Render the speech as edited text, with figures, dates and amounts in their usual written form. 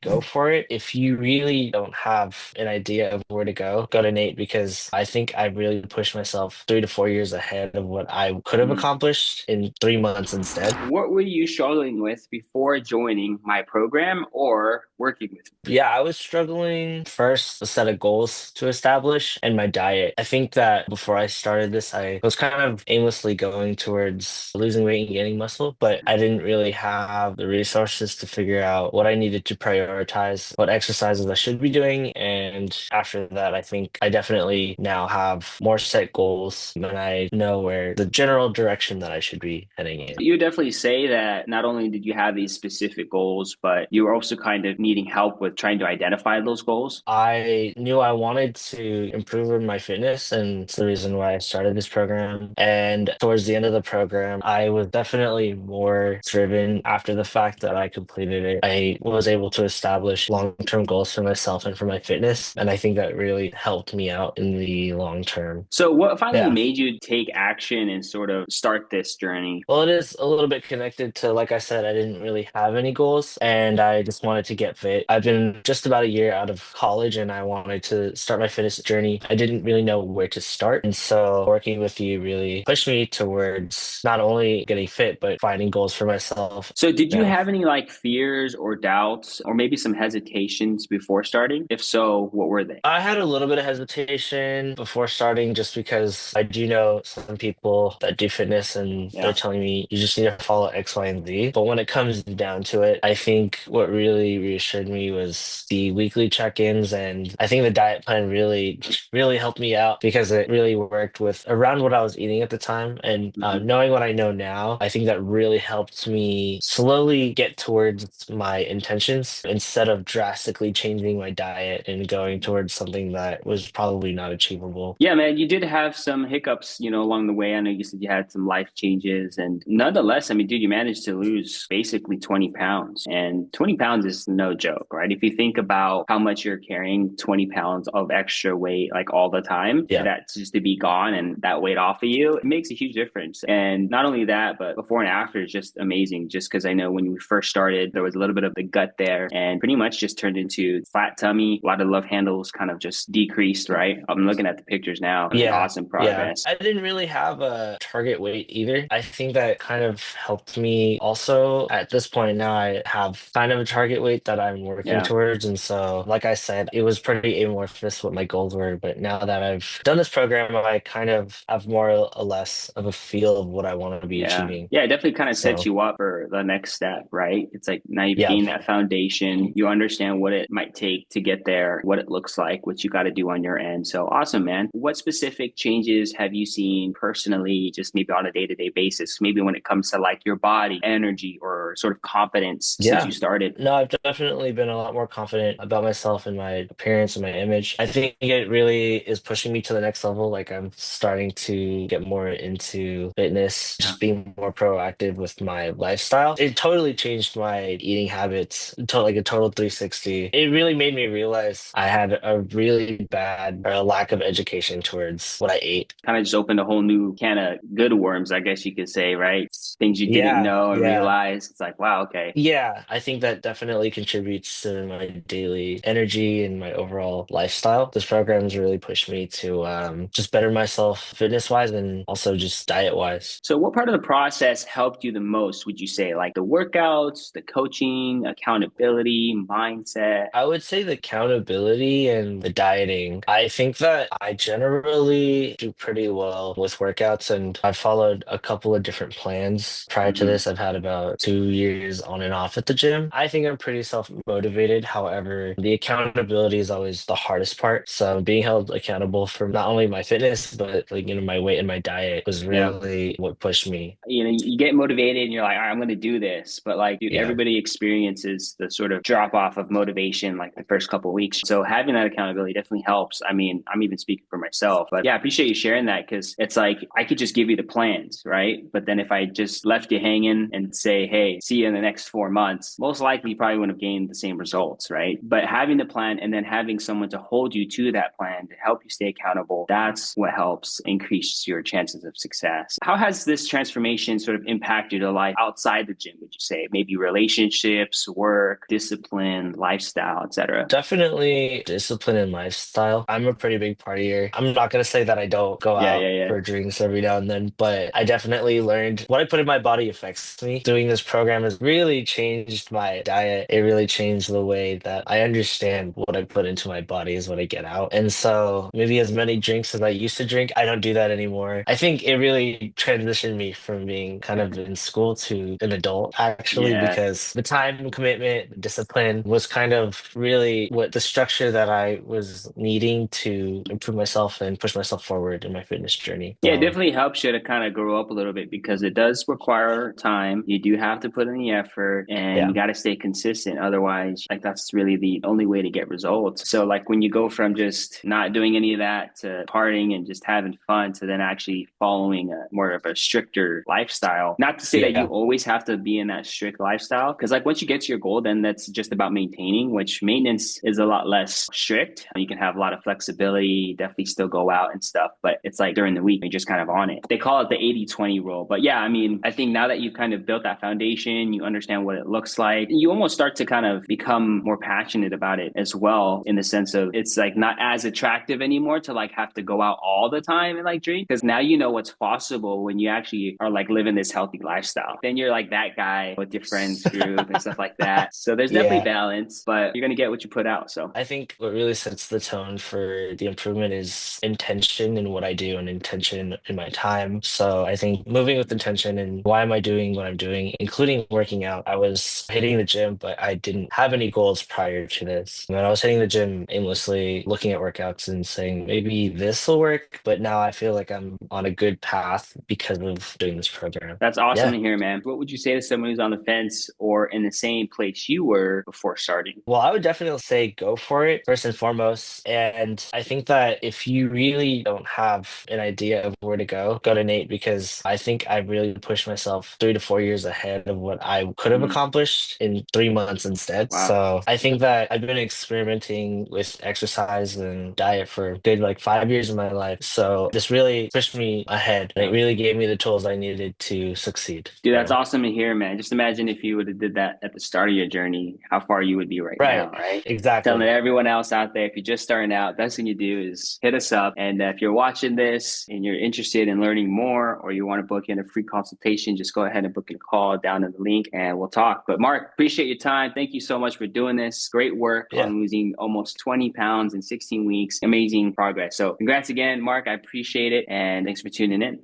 go for it. If you really don't have an idea of where to go to Nate because I think I really pushed myself 3 to 4 years ahead of what I could have Mhm. accomplished in 3 months instead. What were you struggling with before joining my program or working with me? Yeah, I was struggling first a set of goals to establish and my diet. I think that before I started this, I was kind of aimlessly going towards losing weight and gaining muscle, but I didn't really have the resources to figure out what I needed to prioritize, what exercises I should be doing. And after that, I think I definitely now have more set goals and I know where the general direction that I should be heading in. You would definitely say that not only did you have these specific goals, but you were also kind of needing help with trying to identify those goals. I knew I wanted to improve in my fitness, and it's the reason why I started this program. And towards the end of the program, I was definitely more driven after the fact that I completed it. I was able to establish long-term goals for myself and for my fitness, and I think that really helped me out in the long term. So, what finally Yeah. made you take action and sort of start this journey? Well, it is a little bit connected to, like I said, I didn't really have any goals and I just wanted to get fit. I've been just about a year out of college and I wanted to start my fitness journey. I didn't really know where to start. And so working with you really pushed me towards not only getting fit, but finding goals for myself. So, did you Yeah. have any like fears or doubts or maybe some hesitations before starting? If so, what were they? I had a little bit of hesitation before starting just because I do know some people that do fitness and they're Yeah. telling me you just need to follow X, Y, and Z. But when it comes down to it, I think what really reassured me was the weekly check-ins. And I think the diet plan really, really helped me out because it really worked with around what I was eating at the time. And Mhm. knowing what I know now, I think that really helped me slowly get towards my intentions instead of drastically changing my diet and going towards something that was probably not achievable. Yeah, man, you did have some hiccups, along the way. I know you said you had some life changes, and nonetheless, I mean, dude, you managed to lose basically 20 pounds, and 20 pounds is no joke, right? If you think about how much you're carrying 20 pounds of extra weight like all the time, and Yeah. that's just to be gone and that weight off of you, it makes a huge difference. And not only that, but before and after is just amazing. Just because I know when we first started, there was a little bit of the gut there, and pretty much just turned into flat tummy. A lot of love handles kind of just decreased, right? I'm looking at the pictures now and Yeah. awesome Yeah. progress. I didn't really have a target weight either. I think that kind of helped me also at this point now I have kind of a target weight that I'm working Yeah. towards. And so, like I said, it was pretty amorphous what my goals were. But now that I've done this program, I kind of have more or less of a feel of what I want to be Yeah. achieving. Yeah, it definitely kind of sets So, you up for the next step, right? It's like now you've yeah. gained that foundation. You understand what it might take to get there, what it looks like, what you got to do on your end. So awesome, man. What specific changes have you seen personally, just maybe on a day-to-day basis? Maybe when it comes to like your body, energy, or sort of confidence since Yeah. you started? No, I've definitely been a lot more confident about myself and my appearance and my image. I think it really is pushing me to the next level. Like I'm starting to get more into fitness, Yeah. just being more proactive with my lifestyle. It totally changed my eating habits, like a total 360. It really made me realize I had a really bad or a lack of education towards what I ate. Kind of just opened a whole new can of good worms, I guess you could say, right? Things you didn't Yeah, know and yeah. realize. It's like, wow, okay. Yeah, I think that definitely contributes to my daily energy and my overall lifestyle. This program has really pushed me to just better myself fitness wise and also just diet wise. So, what part of the process helped you the most, would you say? Like the workouts, the coaching, accountability, mindset? I would say the accountability and the dieting. I think that I generally do pretty well with workouts, and I've followed a couple of different plans. Prior to Hmm. this, I've had about 2 years on and off at the gym. I think I'm pretty self-motivated. However, the accountability is always the hardest part. So being held accountable for not only my fitness, but like, my weight and my diet was Yeah. really what pushed me. You get motivated and you're like, all right, I'm going to do this. But like, dude, Yeah. everybody experiences the sort of drop off of motivation like the first couple of weeks. So, having that accountability definitely helps. I mean, I'm even speaking for myself, but yeah, I appreciate you sharing that because it's like I could just give you the plans, right? But then if I just left you hanging and say, hey, see you in the next 4 months, most likely you probably wouldn't have gained the same results, right? But having the plan and then having someone to hold you to that plan to help you stay accountable, that's what helps increase your chances of success. How has this transformation sort of impacted your life outside the gym, would you say? Maybe relationships, work, discipline, lifestyle, etc. Definitely discipline and lifestyle. I'm a pretty big partier. I'm not gonna say that I don't go Yeah, out yeah, yeah. for drinks every now and then, but I definitely learned what I put in my body affects me. Doing this program has really changed my diet. It really changed the way that I understand what I put into my body is what I get out. And so maybe as many drinks as I used to drink, I don't do that anymore. I think it really transitioned me from being kind of in school to an adult, actually, Yeah. because the time commitment, the discipline was kind of really what the structure that I was needing to improve myself and push myself forward in my fitness journey. Yeah, it So, definitely helps you to kind of grow up a little bit because it does require time. You do have to put in the effort and yeah. you got to stay consistent. Otherwise, like that's really the only way to get results. So, like when you go from just not doing any of that to partying and just having fun to then actually following a more of a stricter lifestyle, not to say that you Yeah. always have to be in that strict lifestyle because, like, once you get to your goal, then that's just about maintaining, which maintenance is a lot less strict. You can have a lot of flexibility, definitely still go out and stuff, but it's like during the week, just kind of on it. They call it the 80-20 rule. But yeah, I mean, I think now that you've kind of built that foundation, you understand what it looks like, you almost start to kind of become more passionate about it as well, in the sense of it's like not as attractive anymore to like have to go out all the time and like drink. Because now you know what's possible when you actually are like living this healthy lifestyle. Then you're like that guy with your friends group and stuff like that. So there's definitely Yeah. balance, but you're going to get what you put out. So I think what really sets the tone for the improvement is intention in what I do and intention in my time. So I think moving with intention and why am I doing what I'm doing, including working out. I was hitting the gym, but I didn't have any goals prior to this. And I was hitting the gym aimlessly, looking at workouts and saying, maybe this will work. But now I feel like I'm on a good path because of doing this program. that's awesome Yeah. to hear, man. What would you say to someone who's on the fence or in the same place you were before starting? Well, I would definitely say go for it first and foremost. And I think that if you really don't have an idea of where to go to Nate because I think I really pushed myself 3 to 4 years ahead of what I could have Mm, accomplished in 3 months instead. wow. So I think that I've been experimenting with exercise and diet for a good like 5 years of my life. So this really pushed me ahead and it really gave me the tools I needed to succeed. Dude, that's So, awesome to hear, man. Just imagine if you would have did that at the start of your journey, how far you would be right now, right, right? Telling exactly. everyone else out there, if you're just starting out, best thing you do is hit us up. And if you're watching this and you're interested in learning more, or you want to book in a free consultation, just go ahead and book in a call down in the link and we'll talk. But Mark, appreciate your time. Thank you so much for doing this. Great work Yeah. on losing almost 20 pounds in 16 weeks. Amazing progress. So congrats again, Mark. I appreciate it. And thanks for tuning in.